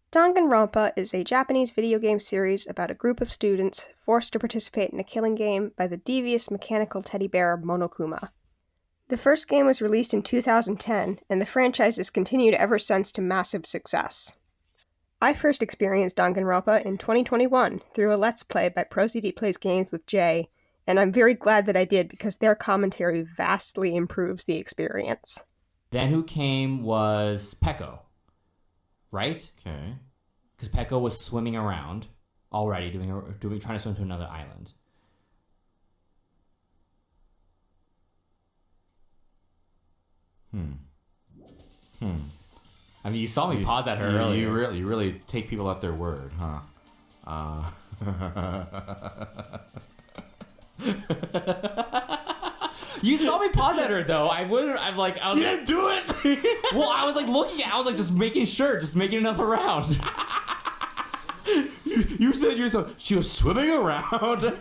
Danganronpa is a Japanese video game series about a group of students forced to participate in a killing game by the devious mechanical teddy bear Monokuma. The first game was released in 2010, and the franchise has continued ever since to massive success. I first experienced Danganronpa in 2021 through a Let's Play by ProZD Plays Games with Jay, and I'm very glad that I did because their commentary vastly improves the experience. Then who came was Peko, right? Okay. Because Peko was swimming around already, trying to swim to another island. I mean, you saw me pause at her earlier. You really take people at their word, huh? You saw me pause at her though. You didn't do it. Well, I was like looking at. I was like just making sure, just making another round. You said she was swimming around.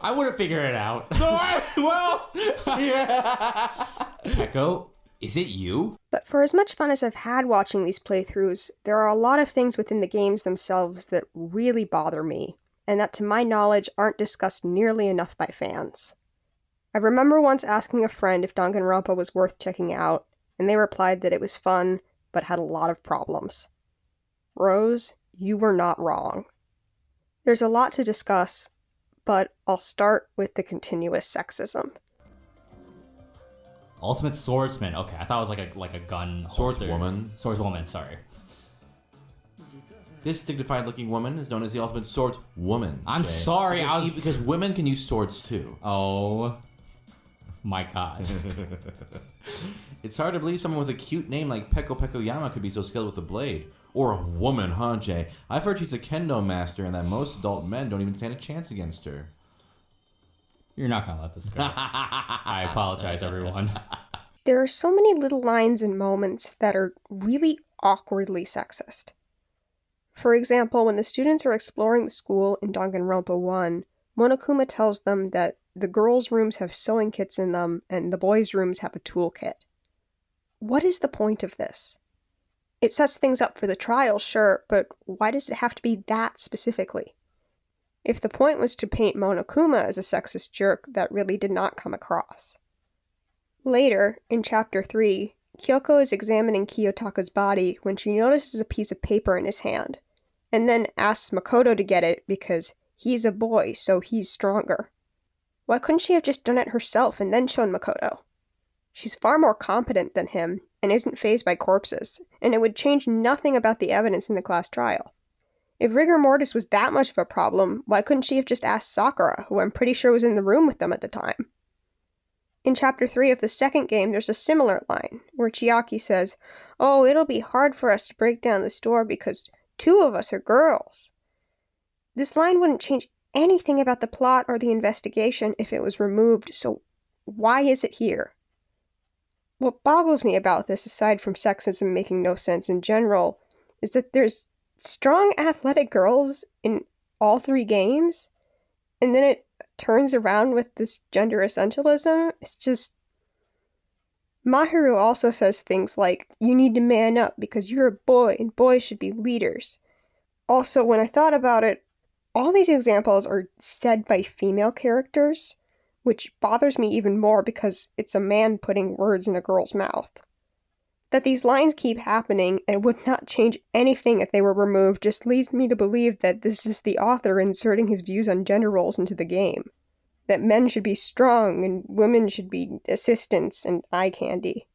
I would have figured it out. Yeah. Peko, is it you? But for as much fun as I've had watching these playthroughs, there are a lot of things within the games themselves that really bother me, and that to my knowledge aren't discussed nearly enough by fans. I remember once asking a friend if Danganronpa was worth checking out, and they replied that it was fun, but had a lot of problems. Rose, you were not wrong. There's a lot to discuss, but I'll start with the continuous sexism. Ultimate swordsman. Okay, I thought it was like a gun. Swordswoman. Swordswoman. Sorry. This dignified-looking woman is known as the ultimate swordswoman. I'm Jay. sorry. Because women can use swords too. Oh my god. It's hard to believe someone with a cute name like Peko Pekoyama could be so skilled with a blade. Or a woman, huh, Jay? I've heard she's a kendo master and that most adult men don't even stand a chance against her. You're not gonna let this go. I apologize, everyone. There are so many little lines and moments that are really awkwardly sexist. For example, when the students are exploring the school in Danganronpa 1, Monokuma tells them that the girls' rooms have sewing kits in them and the boys' rooms have a toolkit. What is the point of this? It sets things up for the trial, sure, but why does it have to be that specifically? If the point was to paint Monokuma as a sexist jerk, that really did not come across. Later, in Chapter 3, Kyoko is examining Kiyotaka's body when she notices a piece of paper in his hand, and then asks Makoto to get it because he's a boy, so he's stronger. Why couldn't she have just done it herself and then shown Makoto? She's far more competent than him, and isn't fazed by corpses, and it would change nothing about the evidence in the class trial. If rigor mortis was that much of a problem, why couldn't she have just asked Sakura, who I'm pretty sure was in the room with them at the time? In Chapter 3 of the second game, there's a similar line, where Chiaki says, "Oh, it'll be hard for us to break down this door because 2 of us are girls." This line wouldn't change anything about the plot or the investigation if it was removed, so why is it here? What boggles me about this, aside from sexism making no sense in general, is that there's strong athletic girls in all 3 games, and then it turns around with this gender essentialism. It's just... Mahiru also says things like, "You need to man up because you're a boy and boys should be leaders." Also, when I thought about it, all these examples are said by female characters, which bothers me even more because it's a man putting words in a girl's mouth. That these lines keep happening and would not change anything if they were removed just leads me to believe that this is the author inserting his views on gender roles into the game. That men should be strong and women should be assistants and eye candy.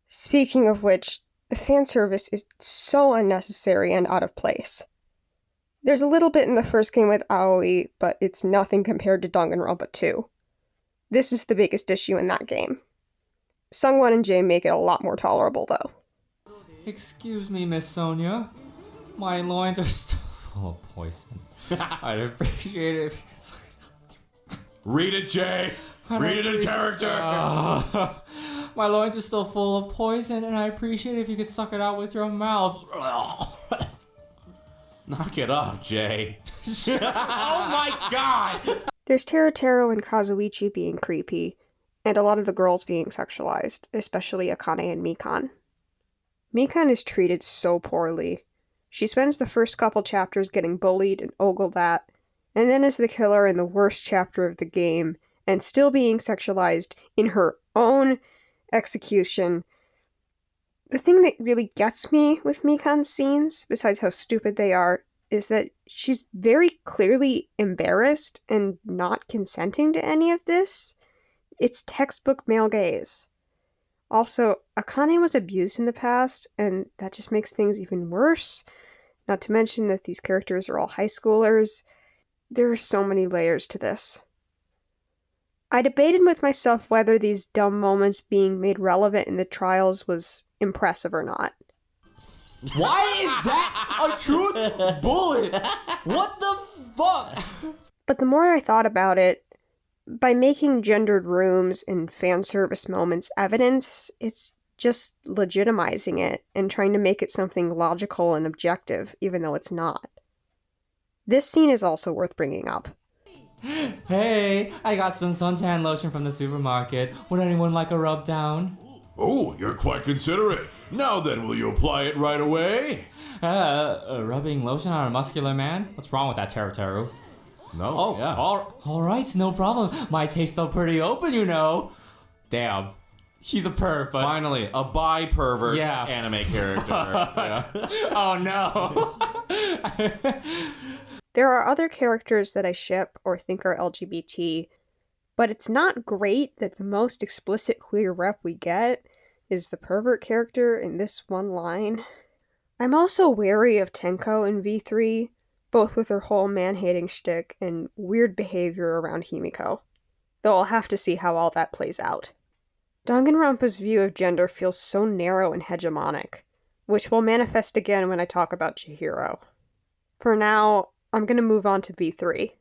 Speaking of which, the fan service is so unnecessary and out of place. There's a little bit in the first game with Aoi, but it's nothing compared to Danganronpa 2. This is the biggest issue in that game. Sungwon and Jay make it a lot more tolerable, though. Excuse me, Miss Sonia. My loins are still full of poison. I'd appreciate it if you could... Read it, Jay! Read it in character! My loins are still full of poison, and I appreciate it if you could suck it out with your mouth. Knock it off, Jay. Oh my god! There's Teruteru and Kazuichi being creepy, and a lot of the girls being sexualized, especially Akane and Mikan. Mikan is treated so poorly. She spends the first couple chapters getting bullied and ogled at, and then is the killer in the worst chapter of the game, and still being sexualized in her own execution. The thing that really gets me with Mikan's scenes, besides how stupid they are, is that she's very clearly embarrassed and not consenting to any of this. It's textbook male gaze. Also, Akane was abused in the past, and that just makes things even worse. Not to mention that these characters are all high schoolers. There are so many layers to this. I debated with myself whether these dumb moments being made relevant in the trials was impressive or not. Why is that a truth bullet? What the fuck? But the more I thought about it, by making gendered rooms and fan service moments evidence, it's just legitimizing it and trying to make it something logical and objective, even though it's not. This scene is also worth bringing up. Hey, I got some suntan lotion from the supermarket. Would anyone like a rub down? Oh, you're quite considerate. Now then, will you apply it right away? Rubbing lotion on a muscular man? What's wrong with that, Teru? No, Oh, yeah. all right, no problem. My tastes are pretty open, you know. Damn, he's a perv, but... Finally, a bi-pervert Yeah. anime character. Yeah. Oh no. There are other characters that I ship or think are LGBT, but it's not great that the most explicit queer rep we get is the pervert character in this one line. I'm also wary of Tenko in V3, both with her whole man-hating shtick and weird behavior around Himiko, though I'll have to see how all that plays out. Danganronpa's view of gender feels so narrow and hegemonic, which will manifest again when I talk about Chihiro. For now, I'm gonna move on to V3.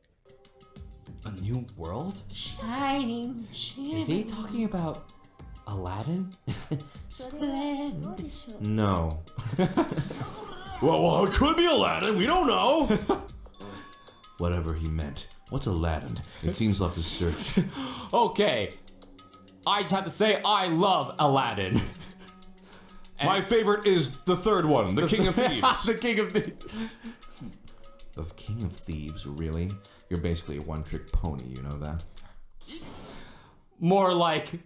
A new world? Shining, Is he talking about Aladdin? No. Well, it could be Aladdin. We don't know. Whatever he meant. What's Aladdin? It seems he'll have to search. Okay, I just have to say I love Aladdin. My favorite is the third one, the King of Thieves. The King of Thieves. The King of Thieves, really? You're basically a one-trick pony, you know that? More like...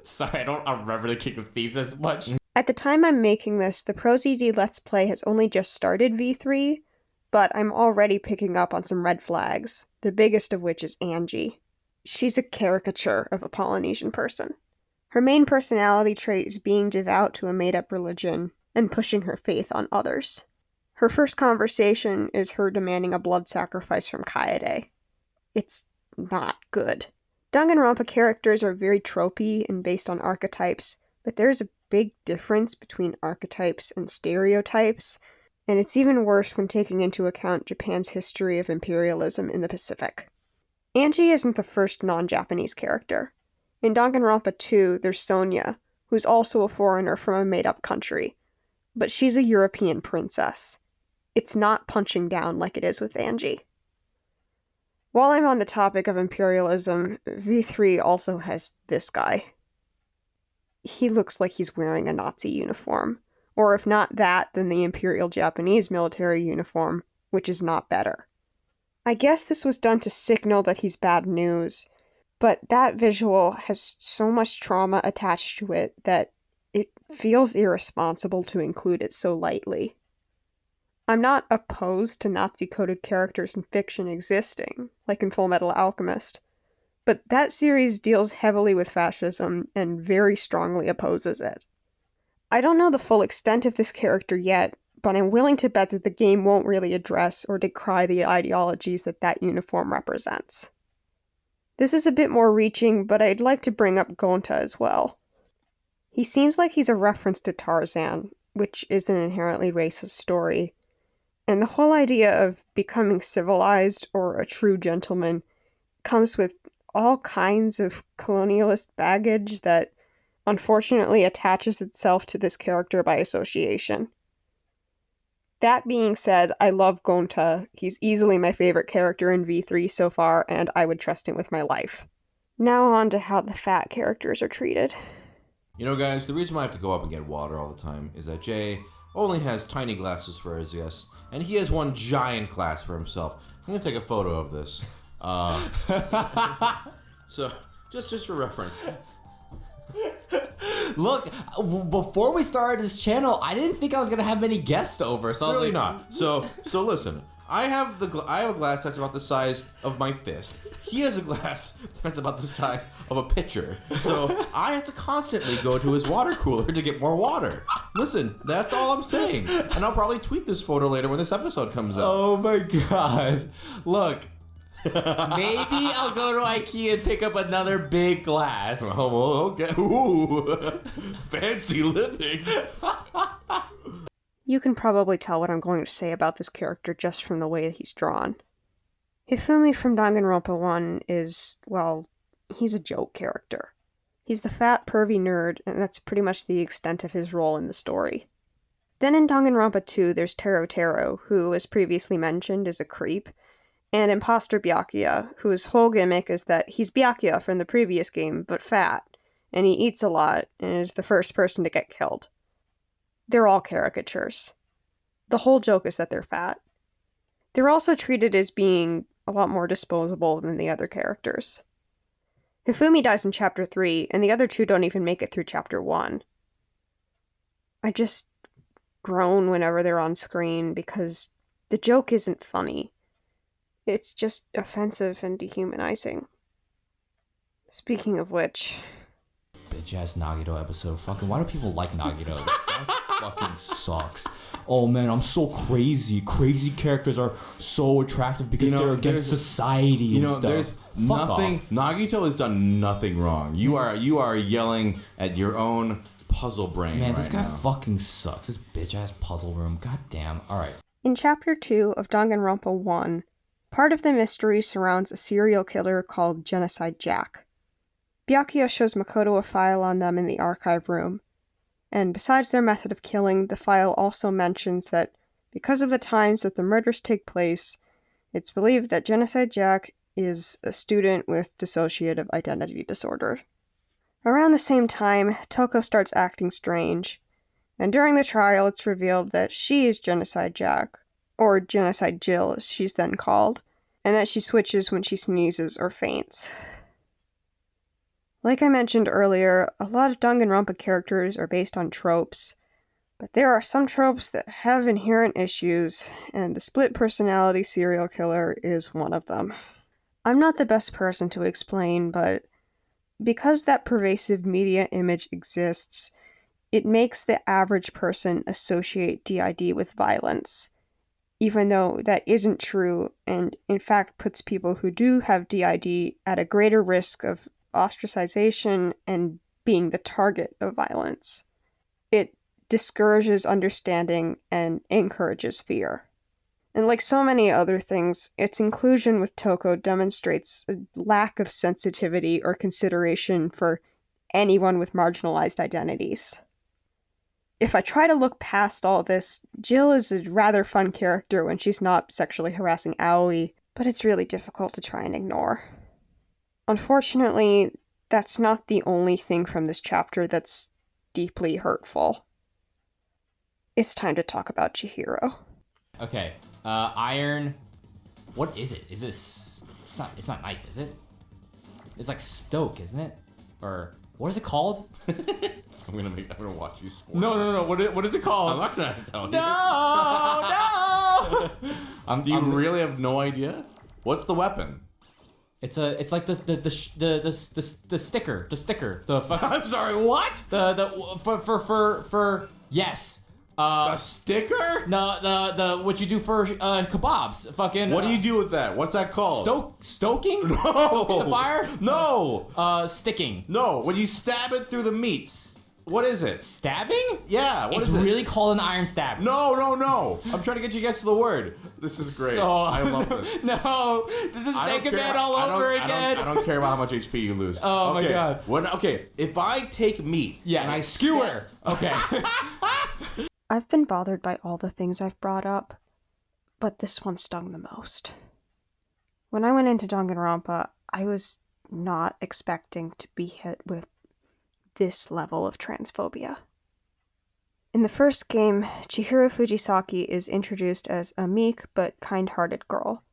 Sorry, I don't remember the King of Thieves as much. At the time I'm making this, the ProZD Let's Play has only just started V3, but I'm already picking up on some red flags, the biggest of which is Angie. She's a caricature of a Polynesian person. Her main personality trait is being devout to a made-up religion and pushing her faith on others. Her first conversation is her demanding a blood sacrifice from Kaede. It's not good. Danganronpa characters are very tropey and based on archetypes, but there's a big difference between archetypes and stereotypes, and it's even worse when taking into account Japan's history of imperialism in the Pacific. Angie isn't the first non-Japanese character. In Danganronpa 2, there's Sonia, who's also a foreigner from a made-up country, but she's a European princess. It's not punching down like it is with Angie. While I'm on the topic of imperialism, V3 also has this guy. He looks like he's wearing a Nazi uniform, or if not that, then the Imperial Japanese military uniform, which is not better. I guess this was done to signal that he's bad news, but that visual has so much trauma attached to it that it feels irresponsible to include it so lightly. I'm not opposed to Nazi-coded characters in fiction existing, like in Fullmetal Alchemist, but that series deals heavily with fascism and very strongly opposes it. I don't know the full extent of this character yet, but I'm willing to bet that the game won't really address or decry the ideologies that that uniform represents. This is a bit more reaching, but I'd like to bring up Gonta as well. He seems like he's a reference to Tarzan, which is an inherently racist story, and the whole idea of becoming civilized or a true gentleman comes with all kinds of colonialist baggage that unfortunately attaches itself to this character by association. That being said, I love Gonta. He's easily my favorite character in V3 so far, and I would trust him with my life. Now on to how the fat characters are treated. You know, guys, the reason why I have to go up and get water all the time is that Jay only has tiny glasses for his guests, and he has one giant glass for himself. I'm gonna take a photo of this. So, just for reference. Look, before we started this channel, I didn't think I was gonna have many guests over, so I was Really like, not. So listen. I have a glass that's about the size of my fist. He has a glass that's about the size of a pitcher. So I have to constantly go to his water cooler to get more water. Listen, that's all I'm saying. And I'll probably tweet this photo later when this episode comes out. Oh my god. Look, maybe I'll go to IKEA and pick up another big glass. Oh, well, okay. Ooh, fancy living. You can probably tell what I'm going to say about this character just from the way that he's drawn. Hifumi from Danganronpa 1 is, well, he's a joke character. He's the fat, pervy nerd, and that's pretty much the extent of his role in the story. Then in Danganronpa 2, there's Taro, who, as previously mentioned, is a creep, and Imposter Byakuya, whose whole gimmick is that he's Byakuya from the previous game, but fat, and he eats a lot, and is the first person to get killed. They're all caricatures. The whole joke is that they're fat. They're also treated as being a lot more disposable than the other characters. Hifumi dies in Chapter 3, and the other two don't even make it through Chapter 1. I just groan whenever they're on screen because the joke isn't funny. It's just offensive and dehumanizing. Speaking of which... Bitch ass Nagito episode. Fucking, why do people like Nagito? That fucking sucks. Oh man, I'm so crazy. Crazy characters are so attractive because they're against society and stuff. There's nothing. Off. Nagito has done nothing wrong. You are yelling at your own puzzle brain. Man, right this guy now. fucking sucks. This bitch ass puzzle room. God damn. Alright. In Chapter 2 of Danganronpa 1, part of the mystery surrounds a serial killer called Genocide Jack. Byakuya shows Makoto a file on them in the archive room, and besides their method of killing, the file also mentions that because of the times that the murders take place, it's believed that Genocide Jack is a student with dissociative identity disorder. Around the same time, Toko starts acting strange, and during the trial it's revealed that she is Genocide Jack, or Genocide Jill as she's then called, and that she switches when she sneezes or faints. Like I mentioned earlier, a lot of Danganronpa characters are based on tropes, but there are some tropes that have inherent issues, and the split personality serial killer is one of them. I'm not the best person to explain, but because that pervasive media image exists, it makes the average person associate DID with violence, even though that isn't true and in fact puts people who do have DID at a greater risk of ostracization and being the target of violence. It discourages understanding and encourages fear. And like so many other things, its inclusion with Toko demonstrates a lack of sensitivity or consideration for anyone with marginalized identities. If I try to look past all this, Jill is a rather fun character when she's not sexually harassing Aoi, but it's really difficult to try and ignore. Unfortunately, that's not the only thing from this chapter that's deeply hurtful. It's time to talk about Chihiro. Okay. Iron. What is it? Is this? It's not knife, is it? It's like stoke, isn't it? Or what is it called? I'm gonna watch you sport. No. What is it called? I'm not gonna tell you. No. Do you really have no idea? What's the weapon? It's like the sticker. I'm sorry, what? For yes. A sticker? No, the what you do for kebabs. Fucking. What do you do with that? What's that called? Stoking? No. Stoking the fire? No. Sticking. No. When you stab it through the meat. What is it? Stabbing? Yeah. What is it's it? really called an iron stab. No. I'm trying to get you guys to the word. This is great. I love this. No, this is Mega Man all over again. I don't care about how much HP you lose. Oh my god. Okay, if I take meat and I skewer. Okay. I've been bothered by all the things I've brought up, but this one stung the most. When I went into Danganronpa, I was not expecting to be hit with this level of transphobia. In the first game, Chihiro Fujisaki is introduced as a meek but kind-hearted girl.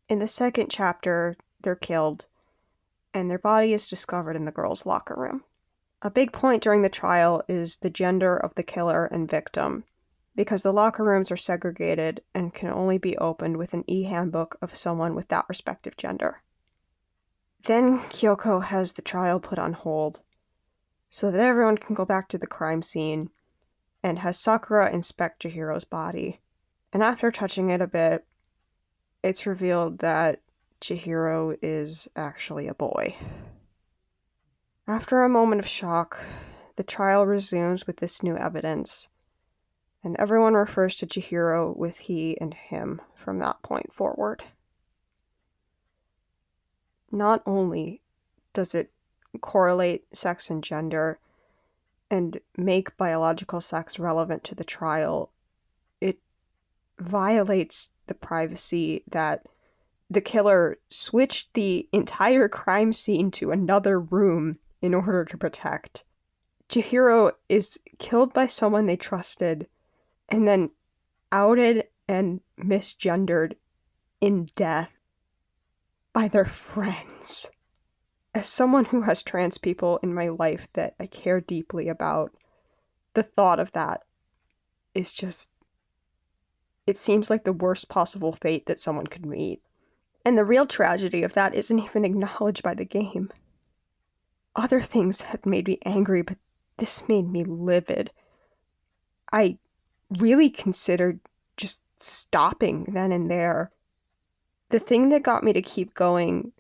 In the second chapter, they're killed, and their body is discovered in the girls' locker room. A big point during the trial is the gender of the killer and victim, because the locker rooms are segregated and can only be opened with an e-handbook of someone with that respective gender. Then Kyoko has the trial put on hold, so that everyone can go back to the crime scene, and has Sakura inspect Chihiro's body. And after touching it a bit, it's revealed that Chihiro is actually a boy. After a moment of shock, the trial resumes with this new evidence, and everyone refers to Chihiro with he and him from that point forward. Not only does it correlate sex and gender and make biological sex relevant to the trial, it violates the privacy that the killer switched the entire crime scene to another room in order to protect. Chihiro is killed by someone they trusted and then outed and misgendered in death by their friends. As someone who has trans people in my life that I care deeply about, the thought of that is just... it seems like the worst possible fate that someone could meet. And the real tragedy of that isn't even acknowledged by the game. Other things had made me angry, but this made me livid. I really considered just stopping then and there. The thing that got me to keep going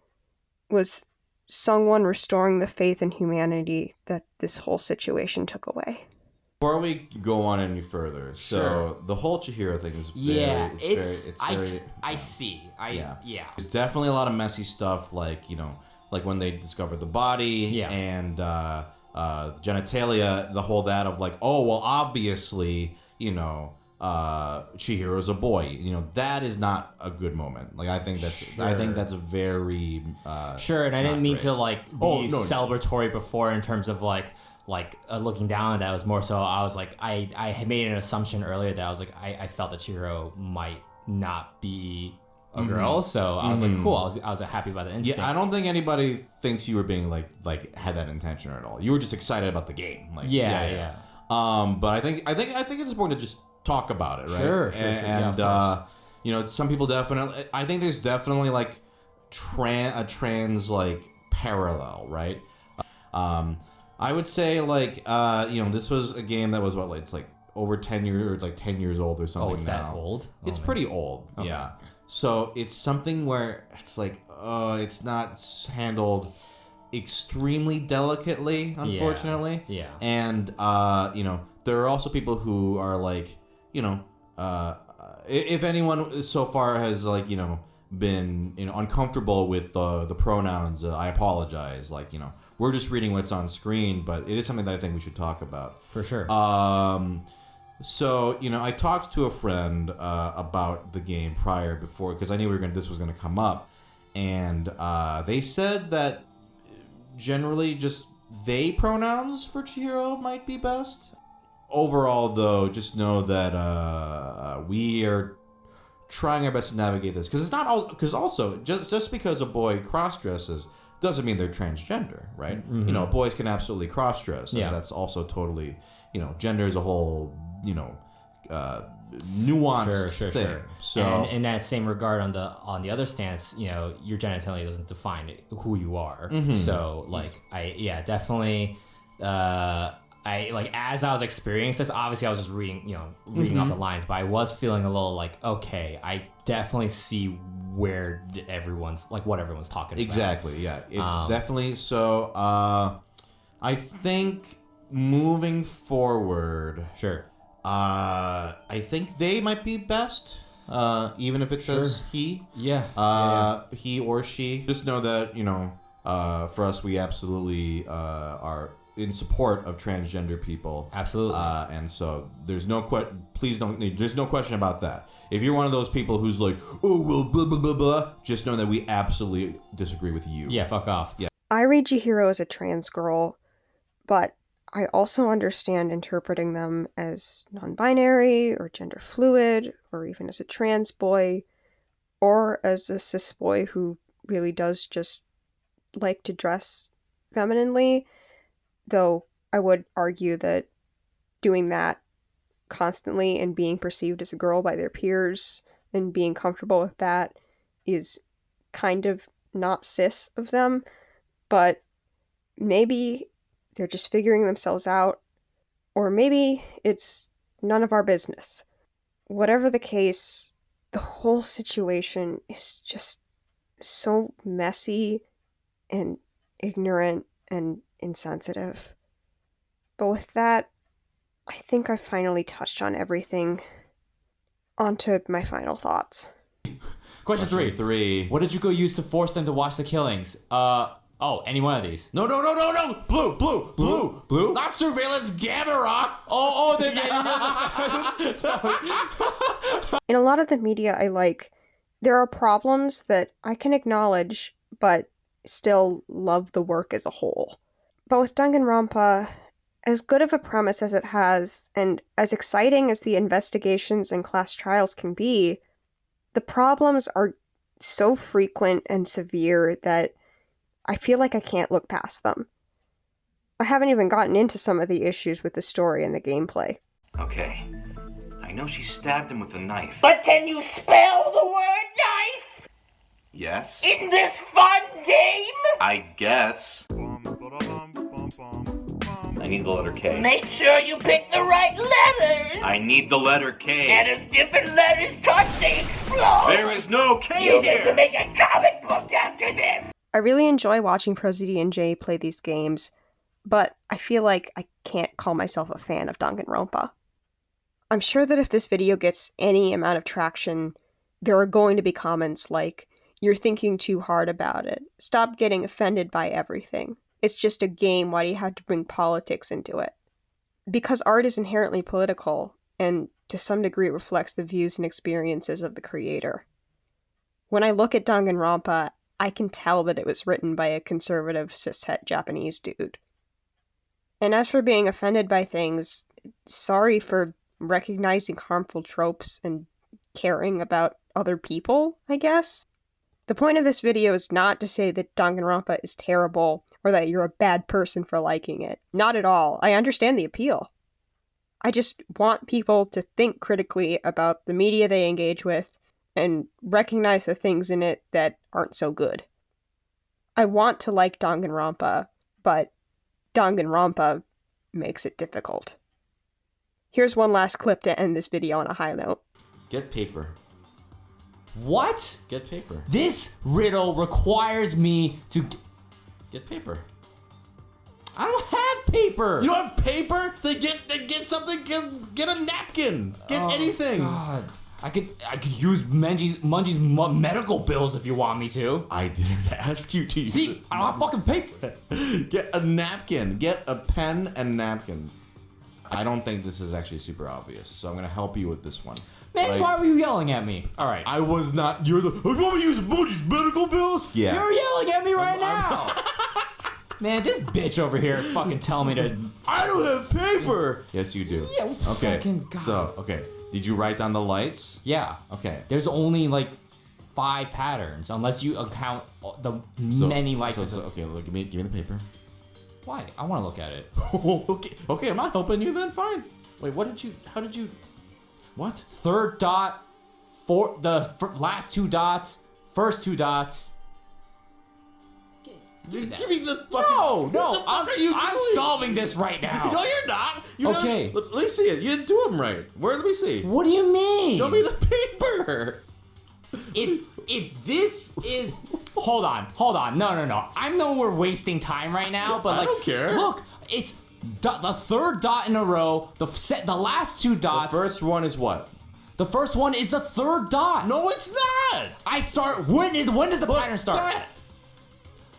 was Sungwon restoring the faith in humanity that this whole situation took away. Before we go on any further, so the whole Chihiro thing is very, I see. Yeah. There's definitely a lot of messy stuff, like, you know, like when they discovered the body and genitalia, the whole that of like, oh, well, obviously, you know, Chihiro's a boy. You know, that is not a good moment. Like, I think that's a very sure. And I didn't mean to like be celebratory before in terms of like looking down at that. It was more so I was like I had made an assumption earlier that I was like I felt that Chihiro might not be a girl, so I was like cool. I was happy by the instinct. Yeah, I don't think anybody thinks you were being like had that intention at all. You were just excited about the game. Like yeah. But I think it's important to just talk about it, right? Sure. And you know, some people definitely. I think there's definitely like a trans like parallel, right? I would say like you know, this was a game that was it's like over 10 years, or it's like 10 years old or something. Oh, it's now. That old? It's pretty old, yeah. So it's something where it's like it's not handled extremely delicately, unfortunately. Yeah. And you know, there are also people who are like, you know, if anyone so far has like, you know, been, you know, uncomfortable with the pronouns, I apologize. Like, you know, we're just reading what's on screen, but it is something that I think we should talk about. For sure. So, you know, I talked to a friend about the game before, because I knew this was going to come up, and they said that generally just they pronouns for Chihiro might be best. Overall, though, just know that we are trying our best to navigate this, because it's not all. Because also, just because a boy cross-dresses doesn't mean they're transgender, right? Mm-hmm. You know, boys can absolutely cross-dress, and that's also totally, you know, gender is a whole, you know, nuanced thing. Sure. So, and in that same regard, on the other stance, you know, your genitalia doesn't define who you are. Mm-hmm. So, like, definitely. I like, as I was experiencing this, obviously I was just reading off the lines, but I was feeling a little like, okay, I definitely see where what everyone's talking about. Exactly, yeah. It's definitely so. I think moving forward, sure. I think they might be best, even if it says he. Yeah. He or she. Just know that, you know, for us, we absolutely are in support of transgender people. Absolutely. And so there's no there's no question about that. If you're one of those people who's like, oh, well, blah, blah, blah, blah, just know that we absolutely disagree with you. Yeah, fuck off. Yeah. I read Chihiro as a trans girl, but I also understand interpreting them as non-binary or gender fluid, or even as a trans boy, or as a cis boy who really does just like to dress femininely, though I would argue that doing that constantly and being perceived as a girl by their peers and being comfortable with that is kind of not cis of them, but maybe they're just figuring themselves out, or maybe it's none of our business. Whatever the case, the whole situation is just so messy and ignorant and insensitive. But with that, I think I finally touched on everything. On to my final thoughts. Question three. What did you go use to force them to watch the killings? Any one of these. No. Blue. Not surveillance camera. In a lot of the media I like, there are problems that I can acknowledge, but still love the work as a whole. But with Danganronpa, as good of a premise as it has, and as exciting as the investigations and class trials can be, the problems are so frequent and severe that I feel like I can't look past them. I haven't even gotten into some of the issues with the story and the gameplay. Okay, I know she stabbed him with a knife. But can you spell the word knife? Yes. In this fun game? I guess. I need the letter K. Make sure you pick the right letters. I need the letter K. And if different letters touch, they explode. There is no K here. You get to make a comic book after this. I really enjoy watching ProZD and Jay play these games, but I feel like I can't call myself a fan of Danganronpa. I'm sure that if this video gets any amount of traction, there are going to be comments like, "You're thinking too hard about it. Stop getting offended by everything. It's just a game, why do you have to bring politics into it?" Because art is inherently political, and to some degree reflects the views and experiences of the creator. When I look at Danganronpa, I can tell that it was written by a conservative, cishet Japanese dude. And as for being offended by things, sorry for recognizing harmful tropes and caring about other people, I guess. The point of this video is not to say that Danganronpa is terrible, or that you're a bad person for liking it. Not at all. I understand the appeal. I just want people to think critically about the media they engage with and recognize the things in it that aren't so good. I want to like Danganronpa, but Danganronpa makes it difficult. Here's one last clip to end this video on a high note. Get paper. What? Get paper. This riddle requires me to... Get paper. I don't have paper! You don't have paper? Then get something. Get a napkin. Get anything. God. I could use Munchie's medical bills if you want me to. I didn't ask you to use See, it. I don't have fucking paper. Get a napkin. Get a pen and napkin. I don't think this is actually super obvious, so I'm gonna help you with this one. Man, why were you yelling at me? All right. I was not. You're the. You want me to use Munchie's medical bills? Yeah. You're yelling at me right now. Man, this bitch over here fucking telling me to... I don't have paper! Yes, you do. Yeah, okay. Fucking God. So, okay. Did you write down the lights? Yeah. Okay. There's only like 5 patterns, unless you account the many lights. Okay, look, give me the paper. Why? I want to look at it. Okay, I'm not helping you then, fine. Wait, how did you... What? Third dot, last 2 dots, first 2 dots. Give me the fucking... No, I'm solving this right now. No, you're not. Okay. Let me see it. You didn't do them right. Let me see. What do you mean? Show me the paper. If this is... Hold on. No. I know we're wasting time right now, but I don't care. Look, it's the third dot in a row, the last 2 dots. The first one is what? The first one is the third dot. No, it's not. I start... When does the pattern start?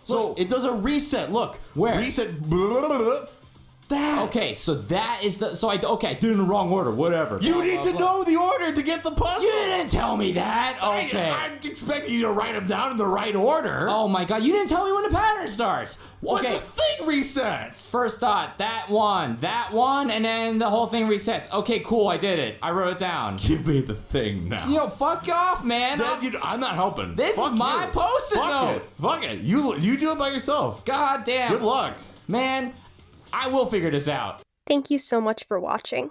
So it does a reset. Look. Where? Reset. Blah, blah, blah, blah. that? Okay, so that is the... So I did it in the wrong order, whatever. You need to know the order to get the puzzle. You didn't tell me that. Okay. I'm expecting you to write them down in the right order. Oh my god, you didn't tell me when the pattern starts. But Okay. the thing resets. First thought, that one, and then the whole thing resets. Okay, cool, I did it. I wrote it down. Give me the thing now. Yo, fuck off, man. I'm not helping. This Fuck is my you. post-it Fuck note. it. Fuck it. You do it by yourself. God damn. Good luck. Man, I will figure this out. Thank you so much for watching.